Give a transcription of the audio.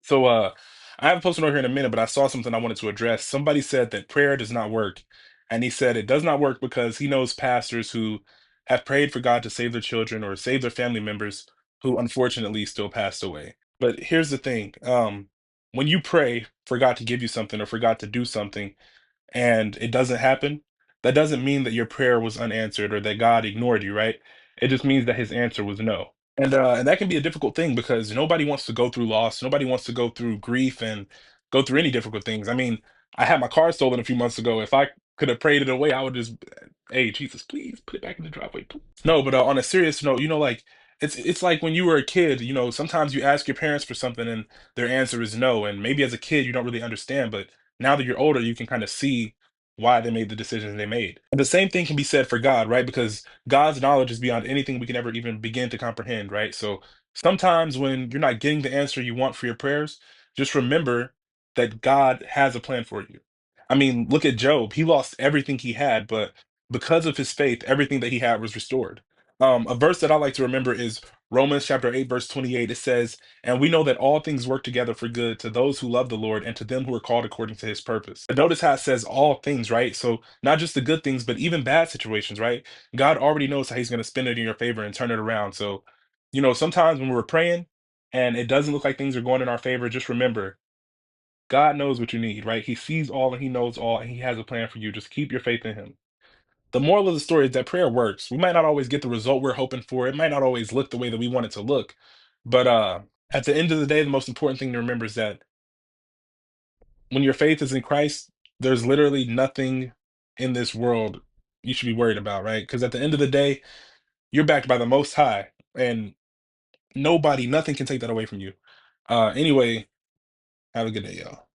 So I have a post note here in a minute, but I saw something I wanted to address. Somebody said that prayer does not work. And he said it does not work because he knows pastors who have prayed for God to save their children or save their family members who unfortunately still passed away. But here's the thing. When you pray for God to give you something or for God to do something and it doesn't happen, that doesn't mean that your prayer was unanswered or that God ignored you, right? It just means that his answer was no. And that can be a difficult thing because nobody wants to go through loss. Nobody wants to go through grief and go through any difficult things. I mean, I had my car stolen a few months ago. If I could have prayed it away, I would just, hey, Jesus, please put it back in the driveway, please. No, but on a serious note, like it's like when you were a kid. Sometimes you ask your parents for something and their answer is no, and maybe as a kid you don't really understand, but now that you're older, you can kind of see why they made the decisions they made. And the same thing can be said for God, right? Because God's knowledge is beyond anything we can ever even begin to comprehend, right? So sometimes when you're not getting the answer you want for your prayers, just remember that God has a plan for you. I mean, look at Job. He lost everything he had, but because of his faith, everything that he had was restored. A verse that I like to remember is Romans chapter 8, verse 28. It says, "And we know that all things work together for good to those who love the Lord and to them who are called according to his purpose." But notice how it says all things, right? So not just the good things, but even bad situations, right? God already knows how he's going to spin it in your favor and turn it around. So, sometimes when we're praying and it doesn't look like things are going in our favor, just remember God knows what you need, right? He sees all and he knows all and he has a plan for you. Just keep your faith in him. The moral of the story is that prayer works. We might not always get the result we're hoping for. It might not always look the way that we want it to look. But at the end of the day, the most important thing to remember is that when your faith is in Christ, there's literally nothing in this world you should be worried about, right? Because at the end of the day, you're backed by the Most High, and nothing can take that away from you. Anyway, have a good day, y'all.